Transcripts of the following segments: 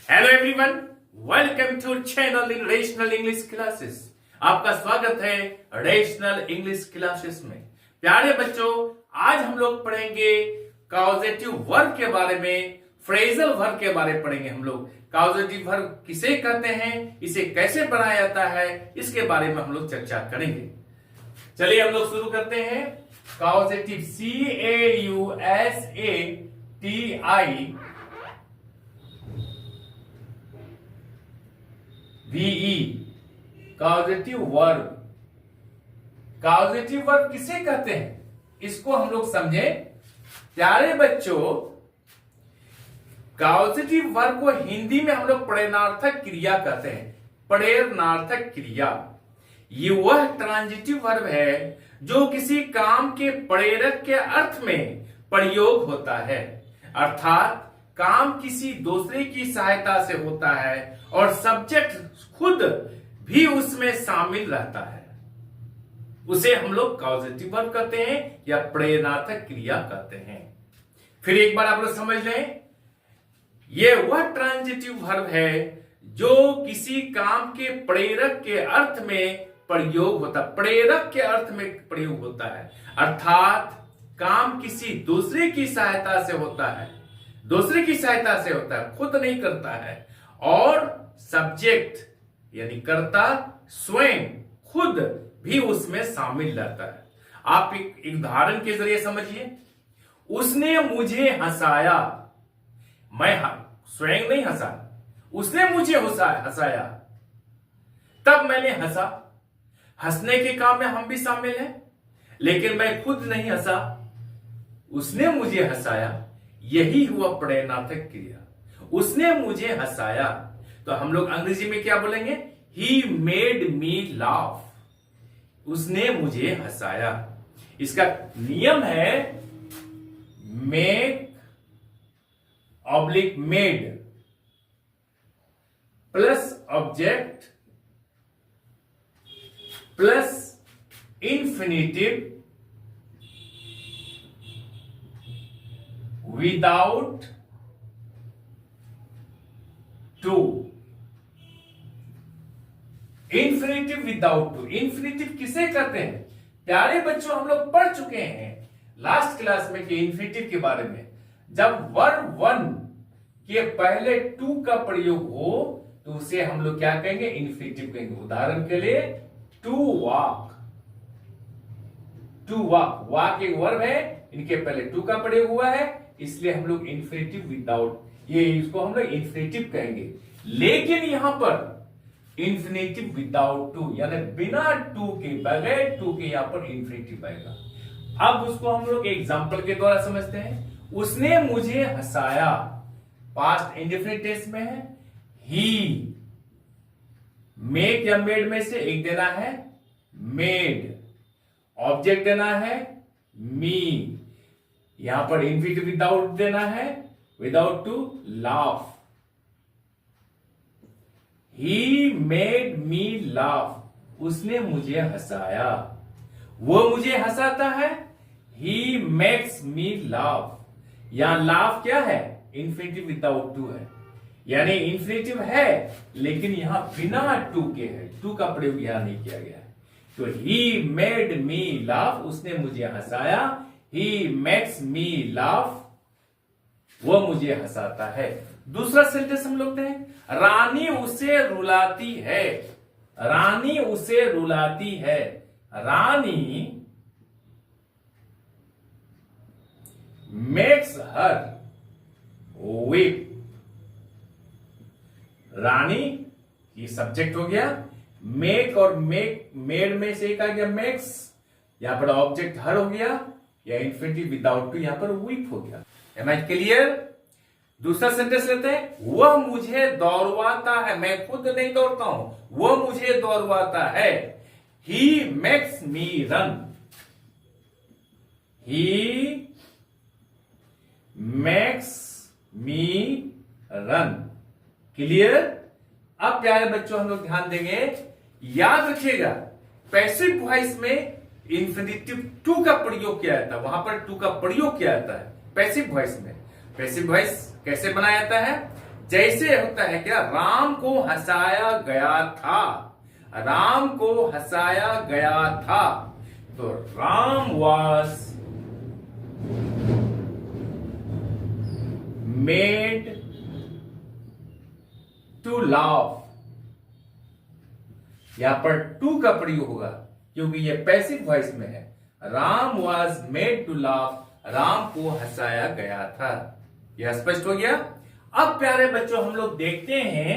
Hello everyone, welcome to channel in rational English classes. आपका स्वागत है रेशनल इंग्लिश क्लासेस में। प्यारे बच्चों, आज हम लोग पढ़ेंगे कॉजेटिव वर्ब के बारे में, फ्रेजल वर्ब के बारे में पढ़ेंगे। हम लोग कॉजेटिव वर्ब किसे कहते हैं, इसे कैसे बनाया जाता है, इसके बारे में हम लोग चर्चा करेंगे। चलिए हम लोग शुरू करते हैं। Causative CAUSATIVE, causative verb. Causative verb किसे कहते हैं, इसको हम लोग समझे। प्यारे बच्चों, कॉजेटिव वर्ब को हिंदी में हम लोग प्रेरणार्थक क्रिया कहते हैं। प्रेरणार्थक क्रिया ये वह ट्रांजिटिव वर्ब है जो किसी काम के प्रेरक के अर्थ में प्रयोग होता है, अर्थात काम किसी दूसरे की सहायता से होता है और सब्जेक्ट खुद भी उसमें शामिल रहता है। उसे हम लोग कॉजेटिव वर्ब कहते हैं या प्रेरणार्थक क्रिया कहते हैं। फिर एक बार आप लोग समझ लें, यह वह ट्रांजिटिव वर्ब है जो किसी काम के प्रेरक के अर्थ में प्रयोग होता है। प्रेरक के अर्थ में प्रयोग होता है, अर्थात काम किसी दूसरे की सहायता से होता है, दूसरे की सहायता से होता है, खुद नहीं करता है। और सब्जेक्ट यानी कर्ता स्वयं खुद भी उसमें शामिल रहता है। आप एक उदाहरण के जरिए समझिए। उसने मुझे हंसाया। मैं स्वयं नहीं हंसा, उसने मुझे हंसाया, तब मैंने हंसा। हंसने के काम में हम भी शामिल हैं, लेकिन मैं खुद नहीं हंसा, उसने मुझे हंसाया। यही हुआ प्रेरणार्थक क्रिया। उसने मुझे हंसाया, तो हम लोग अंग्रेजी में क्या बोलेंगे? He made me laugh. उसने मुझे हंसाया। इसका नियम है make oblique made plus object plus infinitive without to. Infinitive without to. Infinitive किसे कहते हैं? प्यारे बच्चों, हम लोग पढ़ चुके हैं लास्ट क्लास में कि इंफिनिटिव के बारे में। जब वर्ब वन के पहले टू का प्रयोग हो तो उसे हम लोग क्या कहेंगे? इंफिनिटिव कहेंगे। उदाहरण के लिए to walk. To walk, walk एक वर्ब है, इनके पहले टू का प्रयोग हुआ है, इसलिए हम लोग इंफिनिटिव विदाउट, ये इसको हम लोग इंफिनिटिव कहेंगे। लेकिन यहां पर इंफिनिटिव विदाउट टू यानी बिना टू के, बगैर टू के यहां पर इंफिनिटिव आएगा। अब उसको हम लोग एग्जांपल के द्वारा समझते हैं। उसने मुझे हंसाया, पास्ट इंडेफिनिट टेंस में है। ही, मेक या मेड में से एक देना है, मेड। ऑब्जेक्ट देना है मी, यहां पर इंफिनिटिव विदाउट देना है, without to, laugh. He made me laugh. उसने मुझे हंसाया, वो मुझे हंसाता है। He makes me laugh. यहां लाफ क्या है? इंफिनिटिव विदाउट टू है, यानी इंफिनिटिव है लेकिन यहां बिना टू के है, टू का प्रयोग यहां नहीं किया गया है। तो ही मेड मी लाफ, उसने मुझे हंसाया। ही मेक्स मी लाफ, वो मुझे हंसाता है। दूसरा सेंटेंस हम लोग दें, रानी उसे रुलाती है। रानी उसे रुलाती है। रानी मेक्स हर वीप। रानी ये सब्जेक्ट हो गया, मेक और मेड में से एक आ गया मेक्स, यहां पर ऑब्जेक्ट हर हो गया, या इंफिनिटिव विदाउट टू यहां पर वीप हो गया। Am I clear? दूसरा सेंटेंस लेते हैं, वह मुझे दौड़वाता है। मैं खुद नहीं दौड़ता हूं, वह मुझे दौड़वाता है। He makes me run. He makes me run. Clear? अब प्यारे बच्चों, हम लोग ध्यान देंगे, याद रखिएगा पैसिव वॉइस में इंफिनिटिव टू का प्रयोग किया जाता है, वहां पर टू का प्रयोग किया जाता है पैसिव वॉइस में। पैसिव वॉइस कैसे बनाया जाता है? जैसे होता है क्या, राम को हंसाया गया था, राम को हंसाया गया था, तो Ram was made to laugh. यहां पर टू का प्रयोग होगा क्योंकि ये पैसिव वॉइस में है। Ram was made to laugh, Ram को हंसाया गया था। यह स्पष्ट हो गया। अब प्यारे बच्चों हम लोग देखते हैं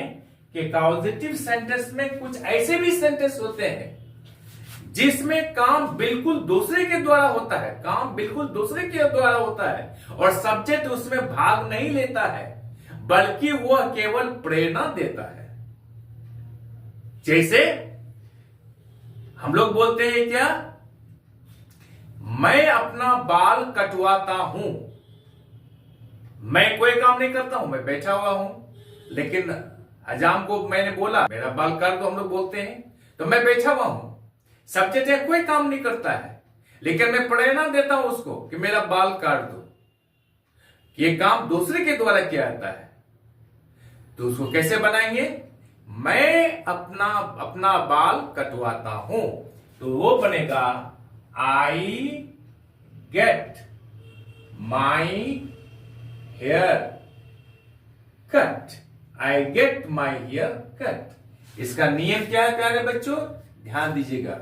कि कॉजेटिव सेंटेंस में कुछ ऐसे भी सेंटेंस होते हैं जिसमें काम बिल्कुल दूसरे के द्वारा होता है, काम बिल्कुल दूसरे के द्वारा होता है और सब्जेक्ट उसमें भाग नहीं लेता है बल्कि वह केवल प्रेरणा देता है। जैसे हम लोग बोलते हैं क्या, मैं अपना बाल कटवाता हूं। मैं कोई काम नहीं करता हूं, मैं बैठा हुआ हूं, लेकिन हजाम को मैंने बोला मेरा बाल काट दो, हम लोग बोलते हैं, तो मैं बैठा हुआ हूं। सब्जेक्ट है, कोई काम नहीं करता है, लेकिन मैं प्रेरणा देता हूं उसको कि मेरा बाल काट दो। ये काम दूसरे के द्वारा किया जाता है, तो उसको कैसे बनाएंगे, मैं अपना बाल कटवाता हूं, तो वो बनेगा I get my hair cut. I get my hair cut. इसका नियम क्या है प्यारे बच्चों, ध्यान दीजिएगा।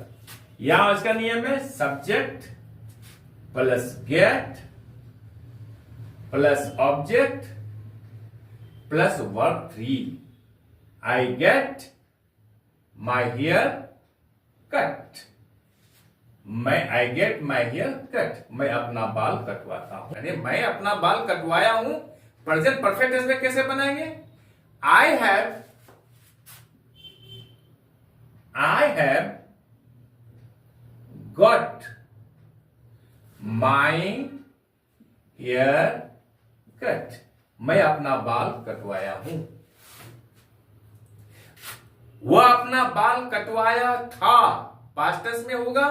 यहां इसका नियम है subject plus get plus object plus verb 3। I get my hair cut. I get my hair cut, मैं अपना बाल कटवाता हूं, यानी मैं अपना बाल कटवाया हूं। प्रेजेंट परफेक्ट टेंस में कैसे बनाएंगे, I have got my hair cut, मैं अपना बाल कटवाया हूं। वह अपना बाल कटवाया था, पास्ट टेंस में होगा,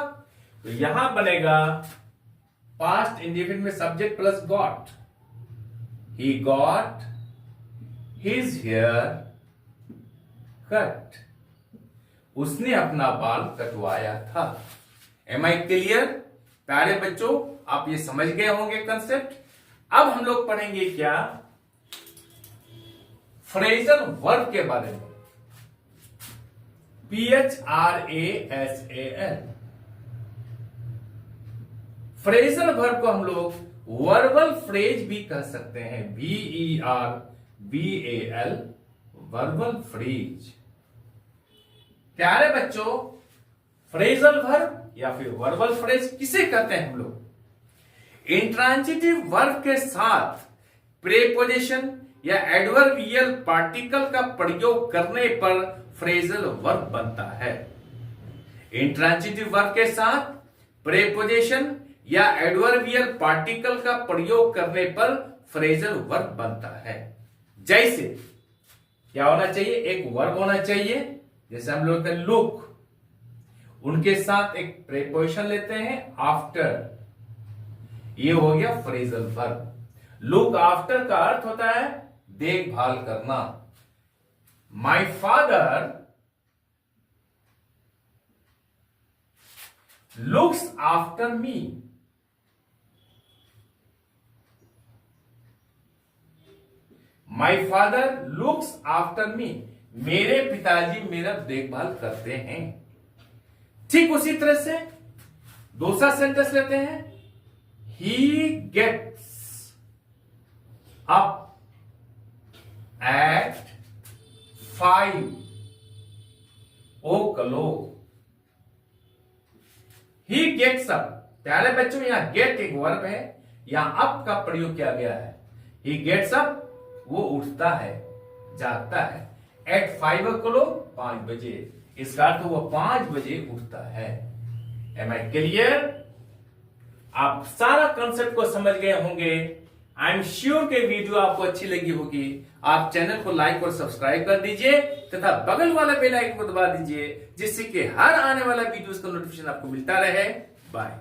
तो यहां बनेगा पास्ट इंडेफिनिट में subject plus got. He got his hair cut, उसने अपना बाल कटवाया था। एम आई क्लियर प्यारे बच्चों, आप ये समझ गए होंगे कंसेप्ट। अब हम लोग पढ़ेंगे क्या, फ्रेजल वर्ब के बारे में। PHRASAL, फ्रेजल वर्ब को हम लोग वर्बल फ्रेज भी कह सकते हैं, VERBAL, वर्बल फ्रेज। प्यारे बच्चों, फ्रेजल वर्ब या फिर वर्बल फ्रेज किसे कहते हैं हम लोग, इंट्रांजिटिव वर्ब के साथ प्रेपोजिशन या एडवर्बियल पार्टिकल का प्रयोग करने पर फ्रेजल वर्ब बनता है। इंट्रांजिटिव वर्ब के साथ प्रेपोजिशन या एडवर्बियल पार्टिकल का प्रयोग करने पर फ्रेजल वर्ब बनता है। जैसे क्या होना चाहिए, एक वर्ब होना चाहिए, जैसे हम लोग लुक, उनके साथ एक प्रेपोजिशन लेते हैं आफ्टर, ये हो गया फ्रेजल वर्ब। लुक आफ्टर का अर्थ होता है देखभाल करना। My father looks after me, my father looks after me, मेरे पिताजी मेरा देखभाल करते हैं। ठीक उसी तरह से दूसरा सेंटेंस लेते हैं, he gets up at 5 o'clock, he gets up. प्यारे बच्चों, यहां गेट एक वर्ब है, यहां अप का प्रयोग किया गया है। ही गेट्स अप, वो उठता है, जागता है, एट 5 o'clock, 5 बजे, इसका अर्थ वो 5 बजे उठता है। Am I clear? आप सारा कंसेप्ट को समझ गए होंगे। आई एम श्योर के वीडियो आपको अच्छी लगी होगी। आप चैनल को लाइक और सब्सक्राइब कर दीजिए तथा बगल वाला बेल आइकन को दबा दीजिए, जिससे कि हर आने वाला वीडियोस का नोटिफिकेशन आपको मिलता रहे। बाय।